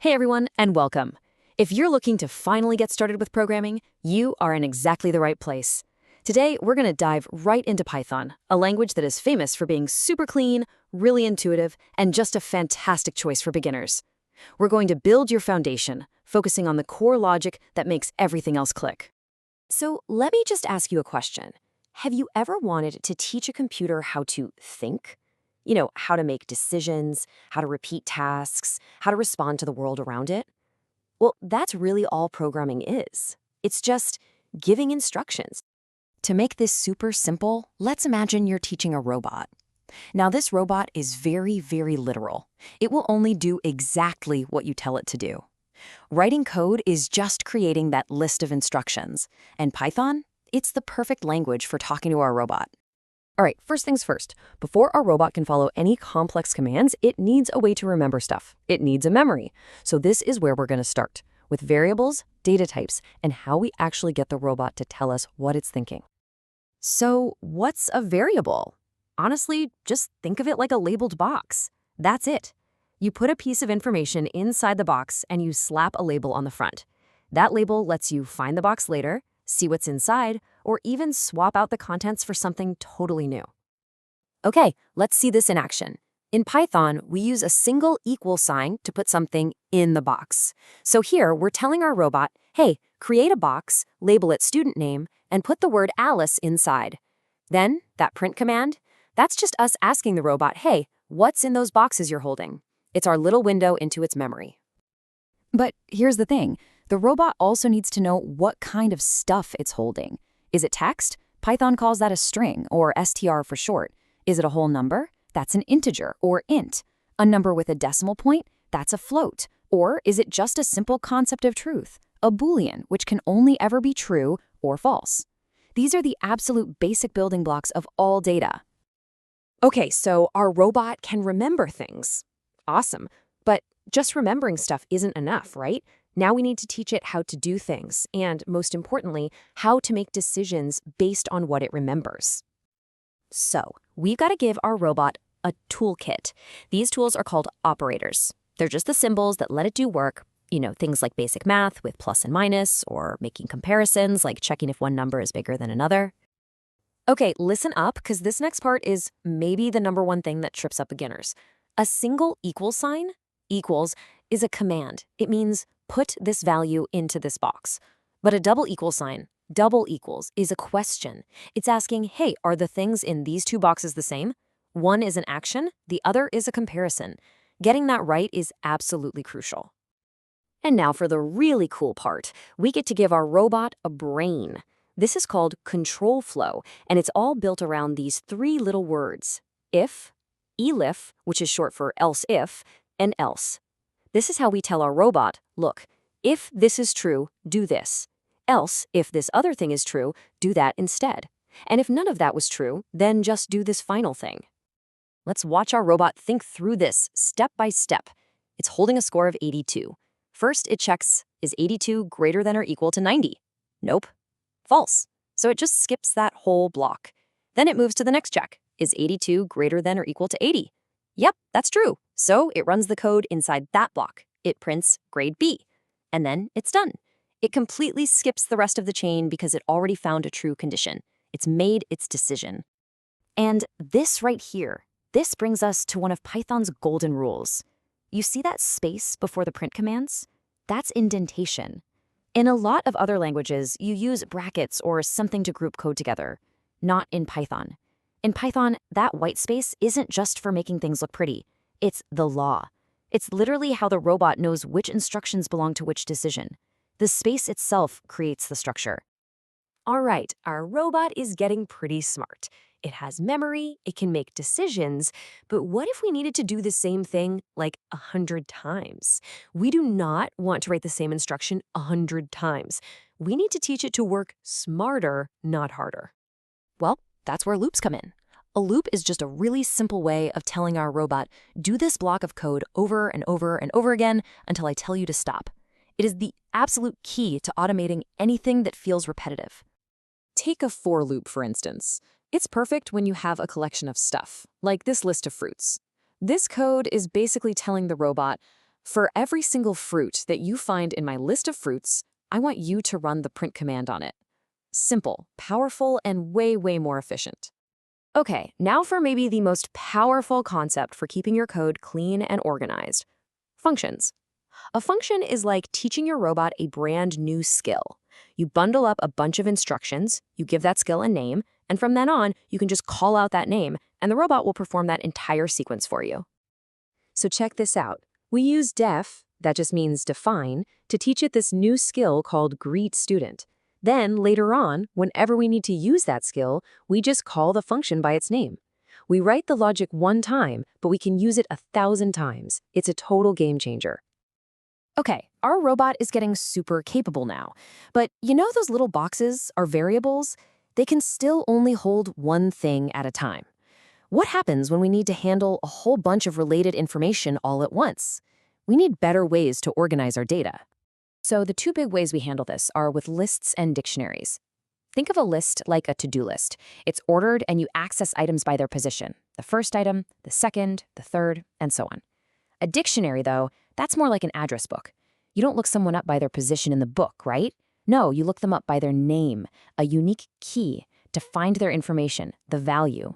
Hey everyone, and welcome. If you're looking to finally get started with programming, you are in exactly the right place. Today, we're going to dive right into Python, a language that is famous for being super clean, really intuitive, and just a fantastic choice for beginners. We're going to build your foundation, focusing on the core logic that makes everything else click. So let me just ask you a question. Have you ever wanted to teach a computer how to think? How to make decisions, how to repeat tasks, how to respond to the world around it? Well, that's really all programming is. It's just giving instructions. To make this super simple, let's imagine you're teaching a robot. Now, this robot is very, very literal. It will only do exactly what you tell it to do. Writing code is just creating that list of instructions, and Python, it's the perfect language for talking to our robot. All right, first things first. Before our robot can follow any complex commands, it needs a way to remember stuff. It needs a memory. So this is where we're going to start, with variables, data types, and how we actually get the robot to tell us what it's thinking. So what's a variable? Honestly, just think of it like a labeled box. That's it. You put a piece of information inside the box and you slap a label on the front. That label lets you find the box later, see what's inside, or even swap out the contents for something totally new. Okay, let's see this in action. In Python, we use a single equal sign to put something in the box. So here, we're telling our robot, hey, create a box, label it student name, and put the word Alice inside. Then, that print command, that's just us asking the robot, hey, what's in those boxes you're holding? It's our little window into its memory. But here's the thing. The robot also needs to know what kind of stuff it's holding. Is it text? Python calls that a string, or str for short. Is it a whole number? That's an integer, or int. A number with a decimal point? That's a float. Or is it just a simple concept of truth? A Boolean, which can only ever be true or false. These are the absolute basic building blocks of all data. Okay, so our robot can remember things. Awesome. But just remembering stuff isn't enough, right? Now we need to teach it how to do things, and most importantly, how to make decisions based on what it remembers. So, we've got to give our robot a toolkit. These tools are called operators. They're just the symbols that let it do work, things like basic math with plus and minus, or making comparisons like checking if one number is bigger than another. Okay, listen up, because this next part is maybe the number one thing that trips up beginners. A single equal sign, equals, is a command. It means put this value into this box. But a double equal sign, double equals, is a question. It's asking, hey, are the things in these two boxes the same? One is an action, the other is a comparison. Getting that right is absolutely crucial. And now for the really cool part. We get to give our robot a brain. This is called control flow, and it's all built around these three little words: if, elif, which is short for else if, and else. This is how we tell our robot, look, if this is true, do this. Else, if this other thing is true, do that instead. And if none of that was true, then just do this final thing. Let's watch our robot think through this step by step. It's holding a score of 82. First, it checks, is 82 greater than or equal to 90? Nope. False. So it just skips that whole block. Then it moves to the next check. Is 82 greater than or equal to 80? Yep, that's true. So it runs the code inside that block. It prints grade B. And then it's done. It completely skips the rest of the chain because it already found a true condition. It's made its decision. And this right here, this brings us to one of Python's golden rules. You see that space before the print commands? That's indentation. In a lot of other languages, you use brackets or something to group code together. Not in Python. In Python, that white space isn't just for making things look pretty. It's the law. It's literally how the robot knows which instructions belong to which decision. The space itself creates the structure. All right, our robot is getting pretty smart. It has memory, it can make decisions, but what if we needed to do the same thing like 100 times? We do not want to write the same instruction 100 times. We need to teach it to work smarter, not harder. Well, that's where loops come in. A loop is just a really simple way of telling our robot, do this block of code over and over and over again until I tell you to stop. It is the absolute key to automating anything that feels repetitive. Take a for loop, for instance. It's perfect when you have a collection of stuff, like this list of fruits. This code is basically telling the robot, For every single fruit that you find in my list of fruits, I want you to run the print command on it. Simple, powerful, and way, way more efficient. Okay, now for maybe the most powerful concept for keeping your code clean and organized. Functions. A function is like teaching your robot a brand new skill. You bundle up a bunch of instructions, you give that skill a name, and from then on, you can just call out that name, and the robot will perform that entire sequence for you. So check this out. We use def, that just means define, to teach it this new skill called greet student. Then, later on, whenever we need to use that skill, we just call the function by its name. We write the logic one time, but we can use it 1,000 times. It's a total game changer. Okay, our robot is getting super capable now. But you know those little boxes, our variables? They can still only hold one thing at a time. What happens when we need to handle a whole bunch of related information all at once? We need better ways to organize our data. So the two big ways we handle this are with lists and dictionaries. Think of a list like a to-do list. It's ordered and you access items by their position. The first item, the second, the third, and so on. A dictionary, though, that's more like an address book. You don't look someone up by their position in the book, right? No, you look them up by their name, a unique key to find their information, the value.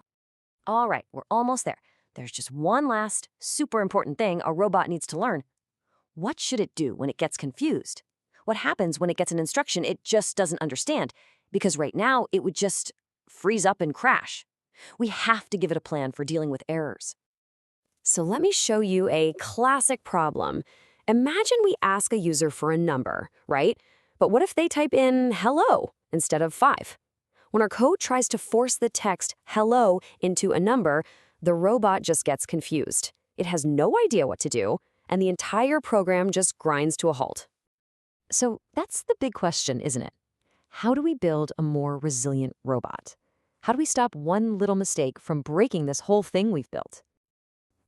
All right, we're almost there. There's just one last, super important thing a robot needs to learn. What should it do when it gets confused? What happens when it gets an instruction it just doesn't understand? Because right now, it would just freeze up and crash. We have to give it a plan for dealing with errors. So let me show you a classic problem. Imagine we ask a user for a number, right? But what if they type in hello instead of 5? When our code tries to force the text hello into a number, the robot just gets confused. It has no idea what to do, and the entire program just grinds to a halt. So that's the big question, isn't it? How do we build a more resilient robot? How do we stop one little mistake from breaking this whole thing we've built?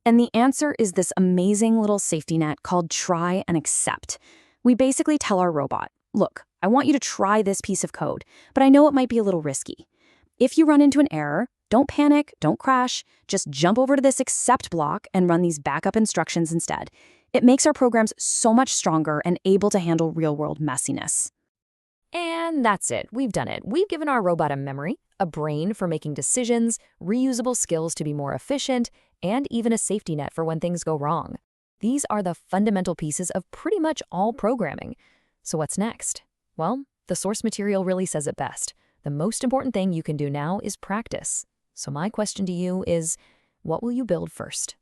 And the answer is this amazing little safety net called try and accept. We basically tell our robot, look, I want you to try this piece of code, but I know it might be a little risky. If you run into an error, don't panic, don't crash, just jump over to this accept block and run these backup instructions instead. It makes our programs so much stronger and able to handle real-world messiness. And that's it. We've done it. We've given our robot a memory, a brain for making decisions, reusable skills to be more efficient, and even a safety net for when things go wrong. These are the fundamental pieces of pretty much all programming. So what's next? Well, the source material really says it best. The most important thing you can do now is practice. So my question to you is, what will you build first?